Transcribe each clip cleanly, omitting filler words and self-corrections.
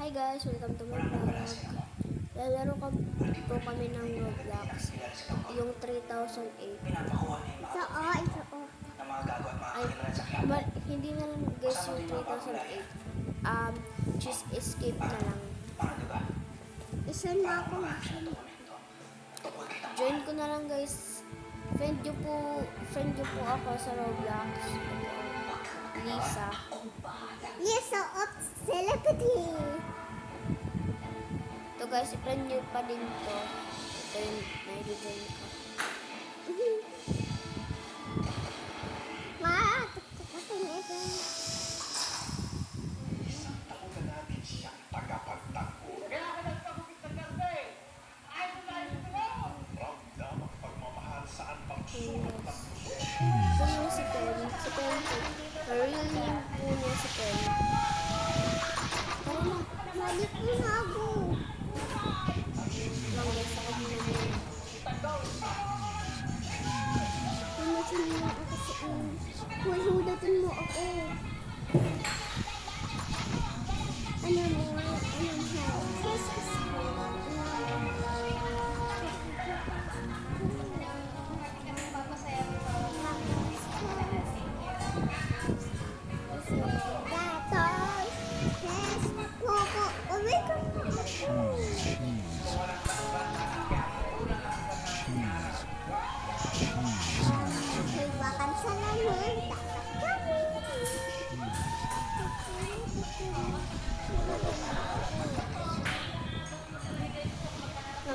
Hi guys, welcome to my vlog. Lalaro po kami ng Roblox, yung 3008. Ay, hindi na lang guys yung 3008. Choose escape na lang. Isan na ako. Join ko na lang guys. Friend nyo po ako sa Roblox. Lisa. Lisa of Celebrity. Ito guys, i-friend nyo pa din to. Ito yung nai-join ko. Ma, tuktok na ito. So yung si Pen po, real name po niya si Pen. Tara na. Balik mo na ako. Lang guys, ako muna muna. Pumasin mo ako sa hulhudatin mo ako. Ano mo? Anong hell?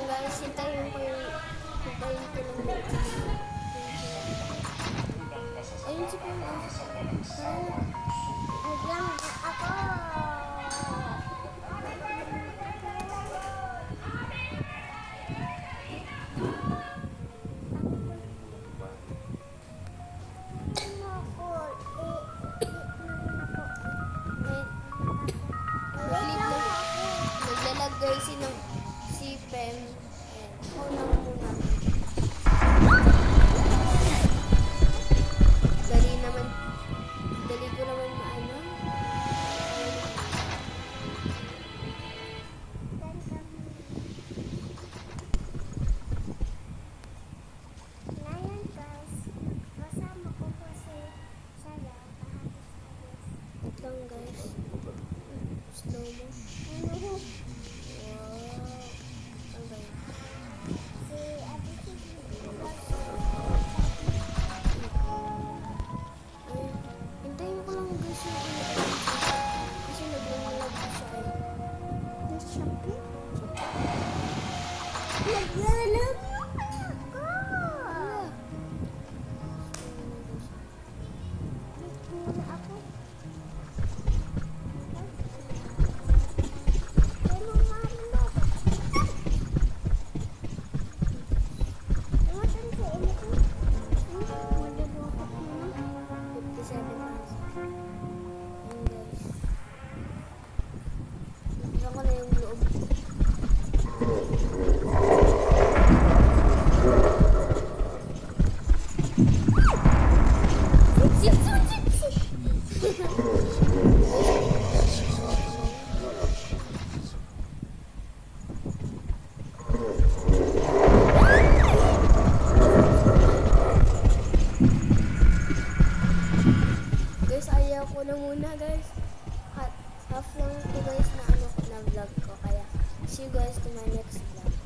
Guys, hintayin ko lang ayun si Pen. Aglang ako. Naglalag guys si Pen. Ako lang muna. Dali ko naman maano. Ngayon guys, kasama ko po si Sarah. Wait lang guys. Slow mo. Ano? Wow. Ang ganda. Si Ate Sige. Ay, hintayin ko lang guys yung kasi naglalag siya eh. The shopping? Naglalaro ako! Nagmuna ako. Ano nga mo? Iwasan sa ilo ko. Malulungkot mo na. 57 hours. Ayun guys. Nakita ko na yung loob. Guys, ayaw ko na muna guys. Half lang ito guys na ano ko na vlog ko. Kaya see you guys to my next vlog.